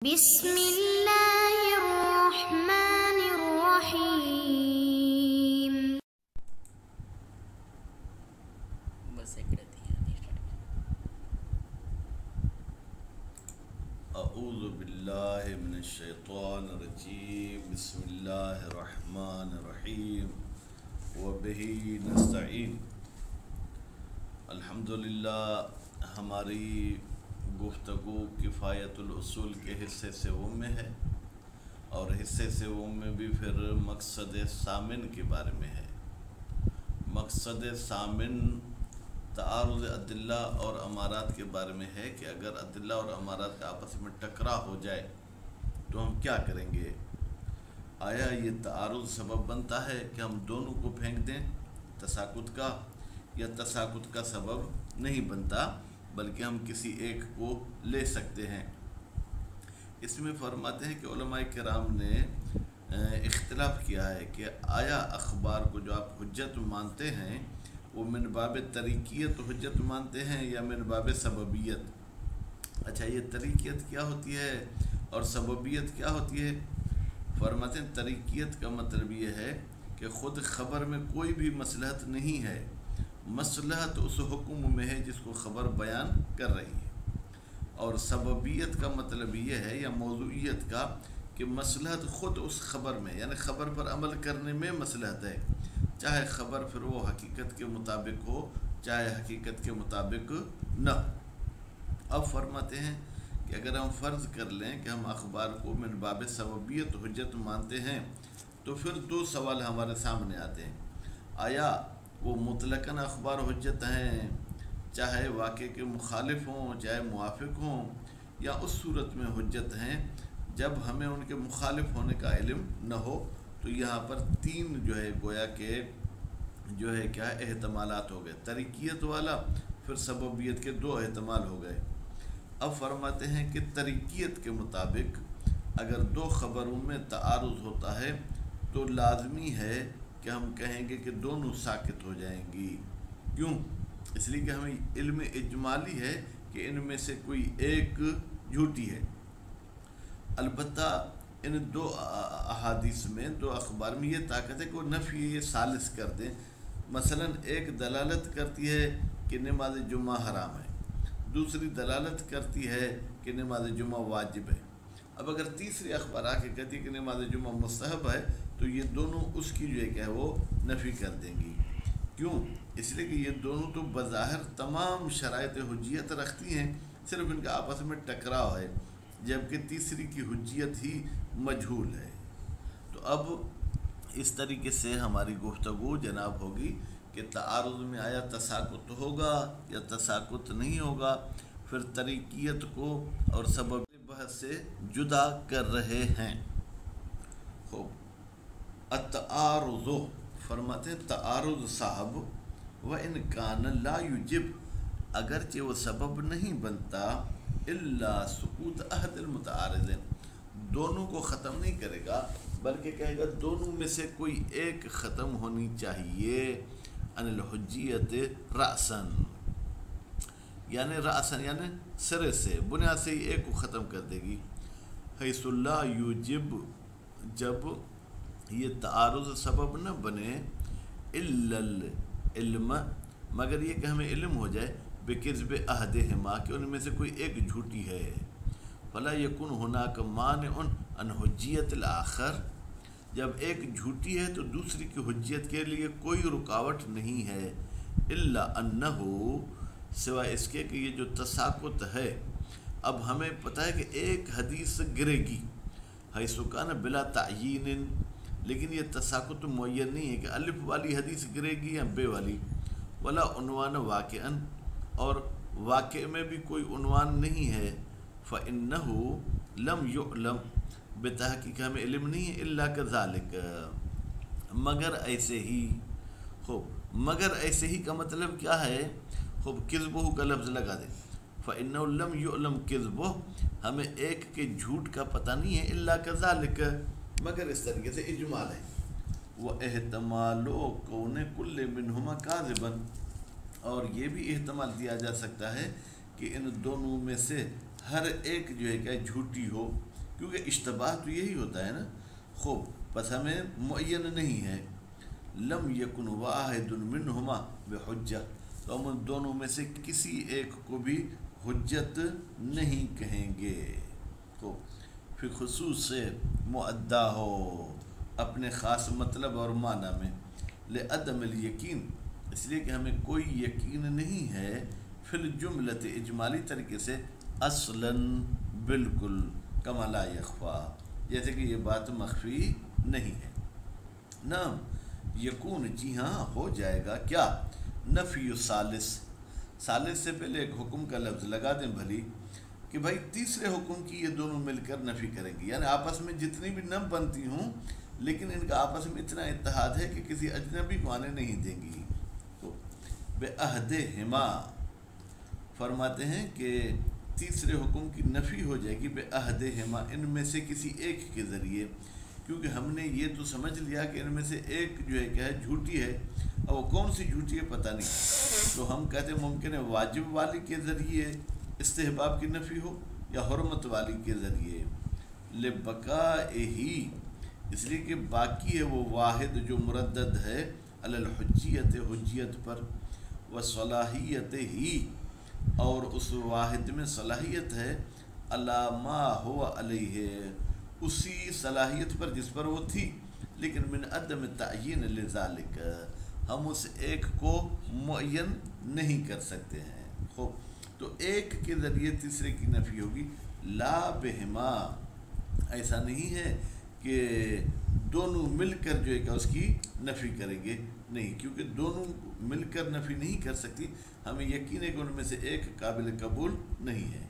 بسم اللہ الرحمن الرحیم۔ بس ایک رہتی ہے اعوذ باللہ من الشیطان الرجیم، بسم اللہ الرحمن الرحیم، وبہ نستعین۔ الحمدللہ ہماری گفتگو کفایت الاصول کے حصے سوم میں ہے، اور حصے سوم میں بھی پھر مقصد ثامن کے بارے میں ہے۔ مقصد ثامن تعارض ادلہ اور امارات کے بارے میں ہے کہ اگر ادلہ اور امارات کا آپس میں ٹکرا ہو جائے تو ہم کیا کریں گے؟ آیا یہ تعارض سبب بنتا ہے کہ ہم دونوں کو پھینک دیں تساقط کا، یا تساقط کا سبب نہیں بنتا بلکہ ہم کسی ایک کو لے سکتے ہیں؟ اس میں فرماتے ہیں کہ علماء کرام نے اختلاف کیا ہے کہ آیا اخبار کو جو آپ حجت مانتے ہیں وہ من باب طریقیت حجت مانتے ہیں یا من باب سببیت؟ اچھا، یہ طریقیت کیا ہوتی ہے اور سببیت کیا ہوتی ہے؟ فرماتے ہیں طریقیت کا مطلب یہ ہے کہ خود خبر میں کوئی بھی مصلحت نہیں ہے، مصلحت اس حکم میں ہے جس کو خبر بیان کر رہی ہے۔ اور سببیت کا مطلب یہ ہے یا موضوعیت کا کہ مصلحت خود اس خبر میں، یعنی خبر پر عمل کرنے میں مصلحت ہے، چاہے خبر پھر وہ حقیقت کے مطابق ہو چاہے حقیقت کے مطابق نہ ہو۔ اب فرماتے ہیں کہ اگر ہم فرض کر لیں کہ ہم اخبار کو من باب سببیت حجت مانتے ہیں تو پھر دو سوال ہمارے سامنے آتے ہیں۔ آیا وہ مطلقاً اخبار حجت ہیں، چاہے واقع کے مخالف ہوں چاہے موافق ہوں، یا اس صورت میں حجت ہیں جب ہمیں ان کے مخالف ہونے کا علم نہ ہو؟ تو یہاں پر تین گویا کہ کیا احتمالات ہو گئے، طریقیت والا، پھر سببیت کے دو احتمال ہو گئے۔ اب فرماتے ہیں کہ طریقیت کے مطابق اگر دو خبروں میں تعارض ہوتا ہے تو لازمی ہے کہ ہم کہیں گے کہ دونوں ساکت ہو جائیں گی۔ کیوں؟ اس لیے کہ ہمیں علم اجمالی ہے کہ ان میں سے کوئی ایک جھوٹی ہے۔ البتہ ان دو احادیث میں، دو اخبار میں یہ طاقت ہے کہ وہ نفی یہ ثالث کر دیں۔ مثلا ایک دلالت کرتی ہے کہ نماز جمعہ حرام ہے، دوسری دلالت کرتی ہے کہ نماز جمعہ واجب ہے۔ اب اگر تیسری اخبار آ کے کہتی ہے کہ نماز جمعہ مستحب ہے تو یہ دونوں اس کی وہ نفی کر دیں گی۔ کیوں؟ اس لیے کہ یہ دونوں تو بظاہر تمام شرائط حجیت رکھتی ہیں، صرف ان کا آپس میں ٹکراؤ ہے، جبکہ تیسری کی حجیت ہی مجہول ہے۔ تو اب اس طریقے سے ہماری گفتگو جناب ہوگی کہ تعارض میں آیا تساقط ہوگا یا تساقط نہیں ہوگا، پھر طریقیت کو اور سبب بحث سے جدا کر رہے ہیں۔ خوب، التعارض فرماتے ہیں تعارض صاحب وَإِنْ كَانَ لَا يُجِبْ، اگرچہ وہ سبب نہیں بنتا إِلَّا سُقُوطَ أَحَدِ الْمُتَعَارِضَيْنِ، دونوں کو ختم نہیں کرے گا بلکہ کہے گا دونوں میں سے کوئی ایک ختم ہونی چاہیے، عن الحجیت رأساً، یعنی رأساً یعنی سرے سے، بنیاد سے ہی ایک کو ختم کر دے گی۔ حیث لا یوجب، جب یہ تعارض سبب نہ بنے، الا العلم، مگر یہ کہ ہمیں علم ہو جائے، بکذب احدہما، کہ ان میں سے کوئی ایک جھوٹی ہے، فلا یکن ہناک مانع عن حجیت الآخر، جب ایک جھوٹی ہے تو دوسری کی حجیت کے لیے کوئی رکاوٹ نہیں ہے، الا انہ، سوائے اس کے کہ یہ جو تساقط ہے، اب ہمیں پتہ ہے کہ ایک حدیث گرے گی، حیث کان بلا تعیین، لیکن یہ تساقط معین نہیں ہے کہ الف والی حدیث گرے گی یا بے والی، ولا عنوان واقعاً، اور واقع میں بھی کوئی عنوان نہیں ہے، فإنہ لم يعلم، بتحقیق ہمیں علم نہیں ہے، الا کذالک، مگر ایسے ہی۔ خوب، مگر ایسے ہی کا مطلب کیا ہے؟ خوب، کذبہ کا لفظ لگا دیں، فإنہ لم يعلم کذبہ، ہمیں ایک کے جھوٹ کا پتہ نہیں ہے، الا کذالک، مگر اس طریقے سے اجمال ہے۔ وَاحْتِمَالُ كَوْنِ كُلِّ مِنْهُمَا كَاذِبًا، اور یہ بھی احتمال دیا جا سکتا ہے کہ ان دونوں میں سے ہر ایک جھوٹی ہو، کیونکہ اشتباہ تو یہی ہوتا ہے نا. خوب بس ہمیں معین نہیں ہے. لم یکن واحد منہما بحجہ، تو ہم ان دونوں میں سے کسی ایک کو بھی حجت نہیں کہیں گے. تو پھر خصوص سے معدہ ہو اپنے خاص مطلب اور معنی میں. لعدم الیقین، اس لیے کہ ہمیں کوئی یقین نہیں ہے. فی الجملۃ، اجمالی طریقے سے. اصلاً، بالکل. کما لا یخفا، جیسے کہ یہ بات مخفی نہیں ہے. نعم یکون، جی ہاں ہو جائے گا. کیا؟ نفی ثالث. ثالث سے پہلے ایک حکم کا لفظ لگا دیں بھلی کہ بھائی تیسرے حکم کی یہ دونوں مل کر نفی کریں گی. یعنی آپس میں جتنی بھی نہ بنتی ہوں لیکن ان کا آپس میں اتنا اتحاد ہے کہ کسی اجنبی کو آنے نہیں دیں گی. تو بعہدہما فرماتے ہیں کہ تیسرے حکم کی نفی ہو جائے گی بعہدہما، ان میں سے کسی ایک کے ذریعے. کیونکہ ہم نے یہ تو سمجھ لیا کہ ان میں سے ایک جو ہے کیا ہے، جھوٹی ہے. اور وہ کون سی جھوٹی ہے پتہ نہیں. تو ہم کہتے ہیں ممکن ہے واجب والی کے ذریعے استحباب کی نفی ہو یا حرمت والی کے ذریعے. لبقائہی، اس لیے کہ باقی ہے وہ واحد جو مردد ہے علی الحجیت، حجیت پر. وصلاحیت ہی، اور اس واحد میں صلاحیت ہے. علی ما ہوا علیہ، اسی صلاحیت پر جس پر وہ تھی. لیکن من عدم تعیین لذالک، ہم اس ایک کو معین نہیں کر سکتے ہیں. خوب، تو ایک کے ذریعے تیسرے کی نفی ہوگی. لا بہما، ایسا نہیں ہے کہ دونوں مل کر جو ہے کہ اس کی نفی کریں گے. نہیں، کیونکہ دونوں مل کر نفی نہیں کر سکتی. ہمیں یقین ہے کہ ان میں سے ایک قابل قبول نہیں ہے.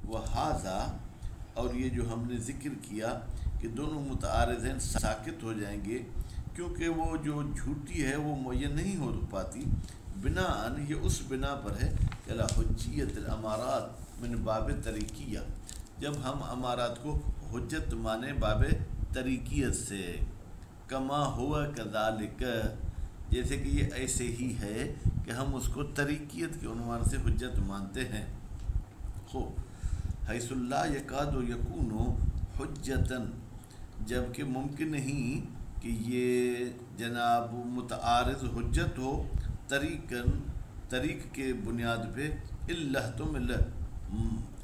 وہذا، اور یہ جو ہم نے ذکر کیا کہ دونوں متعارضین ساکت ہو جائیں گے کیونکہ وہ جو جھوٹی ہے وہ معین نہیں ہو پاتی. بناءً، یہ اس بنا پر ہے کہ حجیت الامارات من باب طریقیہ، جب ہم امارات کو حجت مانے باب طریقیت سے. کما ہوا کذالک، جیسے کہ یہ ایسے ہی ہے کہ ہم اس کو طریقیت کے عنوان سے حجت مانتے ہیں. خوب، حیث لا یکاد یکون حجتاً، جبکہ ممکن نہیں کہ یہ جناب متعارض حجت ہو طریق کے بنیاد پہ.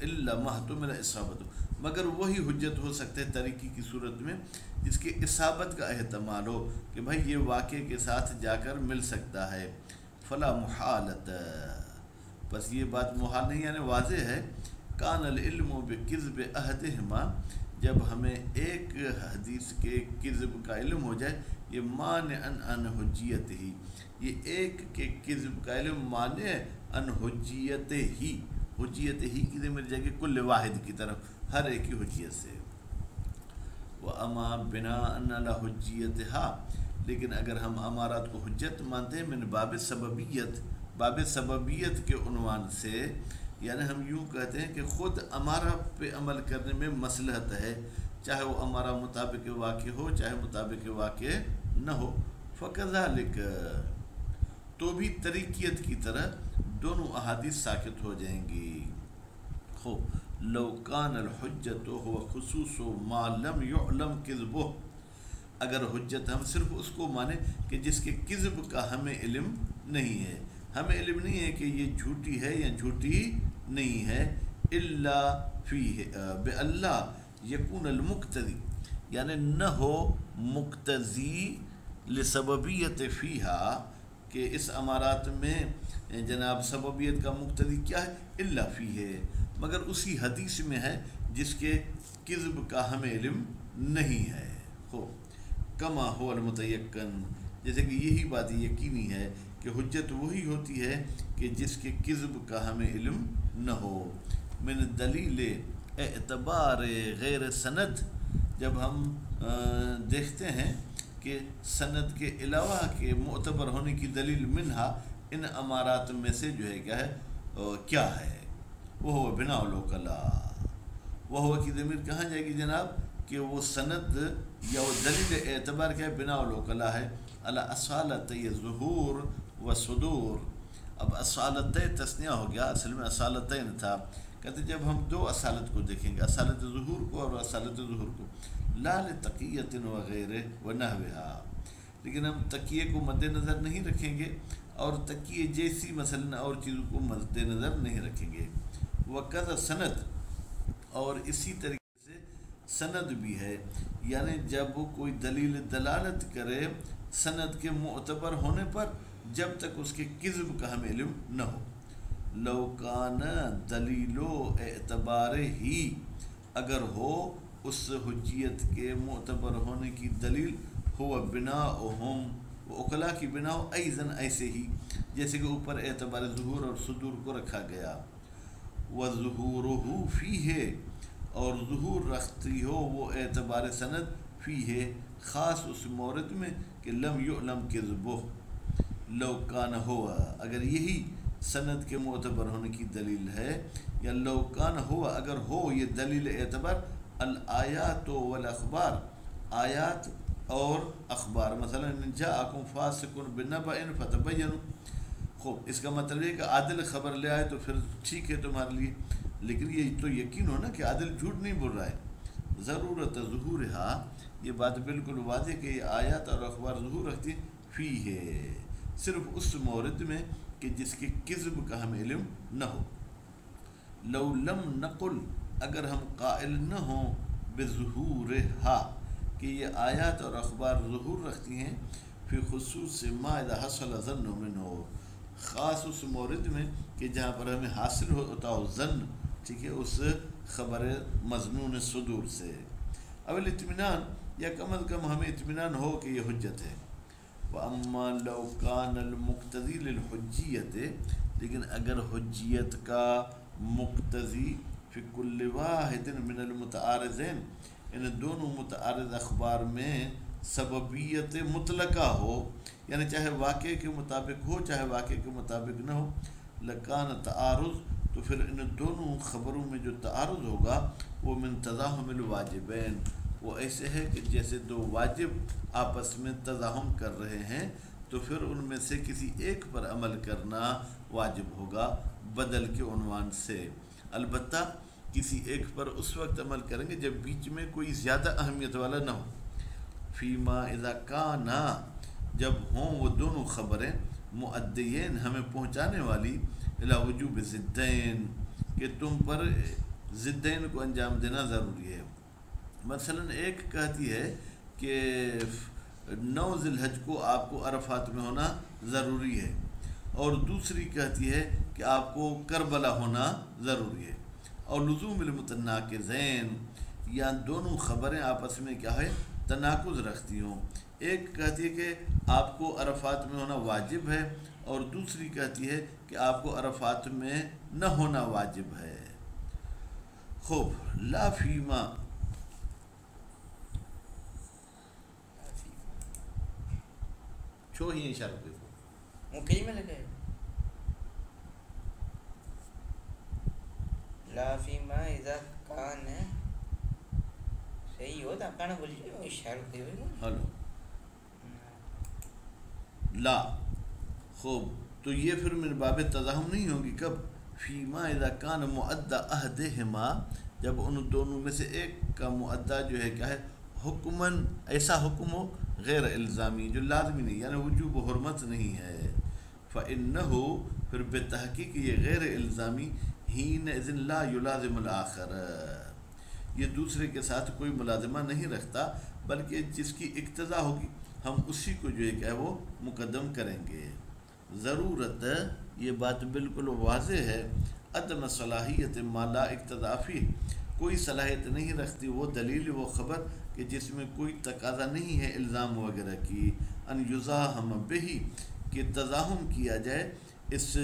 الا محتمل اصابت، مگر وہی حجت ہو سکتے طریقی کی صورت میں جس کے اصابت کا احتمال ہو کہ بھائی یہ واقعے کے ساتھ جا کر مل سکتا ہے. فلا محالت، بس یہ بات محال نہیں، یعنی واضح ہے. کان العلم بکذب احدہما، جب ہمیں ایک حدیث کے کذب کا علم ہو جائے، یہ مانع ان حجیت ہی، یہ ایک کے کذب کا علم مانع ان حجیت ہی. حجیت ہی کی ضمیر مل جائے گی کل واحد کی طرف، ہر ایک کی حجیت سے. وَأَمَا بِنَاءً عَلَى حُجِّيَتِهَا، لیکن اگر ہم امارات کو حجت مانتے ہیں من باب سببیت، باب سببیت کے عنوان سے، یعنی ہم یوں کہتے ہیں کہ خود امارہ پہ عمل کرنے میں مصلحت ہے، چاہے وہ امارہ مطابق واقع ہو چاہے مطابق واقع نہ ہو. فَكَذَلِكَ، تو بھی طریقیت کی طرح دونوں احادیث ساکت ہو جائیں گی. خوب، لو کان الحجت هو خصوص ما لم يعلم کذبہ، اگر حجت ہم صرف اس کو مانیں کہ جس کے کذب کا ہمیں علم نہیں ہے، ہمیں علم نہیں ہے کہ یہ جھوٹی ہے یا جھوٹی نہیں ہے. الا فیہ بألہ یکون المقتدی، یعنی نہ ہو مقتضی لسببیت فیہا، کہ اس امارات میں جناب سببیت کا مقتضی کیا ہے، الا فیہ، مگر اسی حدیث میں ہے جس کے کذب کا ہمیں علم نہیں ہے. کما ہو المتیقن، جیسے کہ یہی بات یقینی ہے کہ حجت وہی ہوتی ہے کہ جس کے کذب کا ہمیں علم نہ ہو. من دلیل اعتبار غیر سند، جب ہم دیکھتے ہیں کہ سند کے علاوہ کے معتبر ہونے کی دلیل منہا، ان امارات میں سے جو ہے کیا ہے، کیا ہے، وہ بنا الوکلا. وہ کی ضمیر کہاں جائے گی جناب، کہ وہ سند یا وہ دلیل اعتبار کیا ہے، بنا الوکلا ہے. علی اصالت ظہور و صدور، اب اصالت تثنیہ ہو گیا، اصل میں اصالتین تھا. کہتے جب ہم دو اصالت کو دیکھیں گے، اصالت ظہور کو اور اصالت ظہور کو، لا لتقیۃ وغیرہ ونحوہا، لیکن ہم تقیے کو مد نظر نہیں رکھیں گے اور تقیے جیسی مثلا اور چیزوں کو مد نظر نہیں رکھیں گے. وقت سند، اور اسی طریقے سے سند بھی ہے، یعنی جب کوئی دلیل دلالت کرے سند کے معتبر ہونے پر جب تک اس کے کذب کا ہمیں علم نہ ہو. لو کان دلیل و اعتبار ہی، اگر ہو اس حجیت کے معتبر ہونے کی دلیل، ہوا بناؤہم، وہ اقلا کی بنا ہو، ایزن ایسے ہی جیسے کہ اوپر اعتبار ظہور اور صدور کو رکھا گیا. وظہورہ فیہ، اور ظہور رکھتی ہو وہ اعتبار سند فیہ، خاص اس مورد میں کہ لم یعلم کذبہ. لو کان ہوا، اگر یہی سند کے معتبر ہونے کی دلیل ہے، یا لو کان ہوا، اگر ہو یہ دلیل اعتبار الآیات والاخبار، آیات اور اخبار، مثلا ان جاءکم فاسق بنبأ فتبینوا. خوب، اس کا مطلب ہے کہ عادل خبر لے آئے تو پھر ٹھیک ہے تمہارے لیے، لیکن یہ تو یقین ہو نا کہ عادل جھوٹ نہیں بول رہا ہے. ضرورت ظہورہا، یہ بات بالکل واضح کہ یہ آیات اور اخبار ظہور رکھتی ہیں فی ہے، صرف اس مورد میں کہ جس کے کذب کا ہمیں علم نہ ہو. لو لم نقل، اگر ہم قائل نہ ہوں بظہورہا کہ یہ آیات اور اخبار ظہور رکھتی ہیں، فی خصوص ما اذا حصل ظن منہ، خاص اس مورد میں کہ جہاں پر ہمیں حاصل ہوتا ہو ظن، ٹھیک ہے، اس خبر مضمون صدور سے. اب الاطمینان، یا کم از کم ہمیں اطمینان ہو کہ یہ حجت ہے. وَأَمَّا لَوْ كَانَ الْمُقْتَضِي لِلْحُجِّيَّةِ، لیکن اگر حجیت کا مقتضی فی کل واحد من المتعارضین، ان دونوں متعارض اخبار میں سببیت مطلقہ ہو، یعنی چاہے واقعے کے مطابق ہو چاہے واقعے کے مطابق نہ ہو، لکان تعارض، تو پھر ان دونوں خبروں میں جو تعارض ہوگا وہ من تزاحم الواجبین، وہ ایسے ہے کہ جیسے دو واجب آپس میں تزاحم کر رہے ہیں، تو پھر ان میں سے کسی ایک پر عمل کرنا واجب ہوگا بدل کے عنوان سے. البتہ کسی ایک پر اس وقت عمل کریں گے جب بیچ میں کوئی زیادہ اہمیت والا نہ ہو. فیما اذا کانا، جب ہوں وہ دونوں خبریں مؤدیین، ہمیں پہنچانے والی، الی وجوب ضدین، کہ تم پر ضدین کو انجام دینا ضروری ہے. مثلا ایک کہتی ہے کہ 9 ذی الحج کو آپ کو عرفات میں ہونا ضروری ہے، اور دوسری کہتی ہے کہ آپ کو کربلا ہونا ضروری ہے. اور لزوم المتناقضین، یا دونوں خبریں آپس میں کیا ہے، تناقض رکھتی ہوں. ایک کہتی ہے کہ آپ کو عرفات میں ہونا واجب ہے، اور دوسری کہتی ہے کہ آپ کو عرفات میں نہ ہونا واجب ہے. خوب، لا فیما، چھو ہی اشارہ پہ مکئی میں لگے لا فیما اذا کان، صحیح ہوتا کانا بولیے اشارہ پہ ہلو لا. خوب، تو یہ پھر من باب تزاحم نہیں ہوگی. کب؟ فیما اذا کان مؤدى احدہما، جب ان دونوں میں سے ایک کا مؤدّا جو ہے کیا ہے، حکماً، ایسا حکم ہو غیر الزامی جو لازمی نہیں، یعنی وجوب و حرمت نہیں ہے. فإنہ، پھر بے تحقیق یہ غیر الزامی، حینئذ لا یلازم الآخر، یہ دوسرے کے ساتھ کوئی ملازمہ نہیں رکھتا، بلکہ جس کی اقتضا ہوگی ہم اسی کو جو ہے کہ وہ مقدم کریں گے. ضرورت، یہ بات بالکل واضح ہے، عدم صلاحیت ما لا اقتضا فیہ، کوئی صلاحیت نہیں رکھتی وہ دلیل وہ خبر کہ جس میں کوئی تقاضا نہیں ہے الزام وغیرہ کی، ان یزاحم بہی، کہ تزاحم کیا جائے اس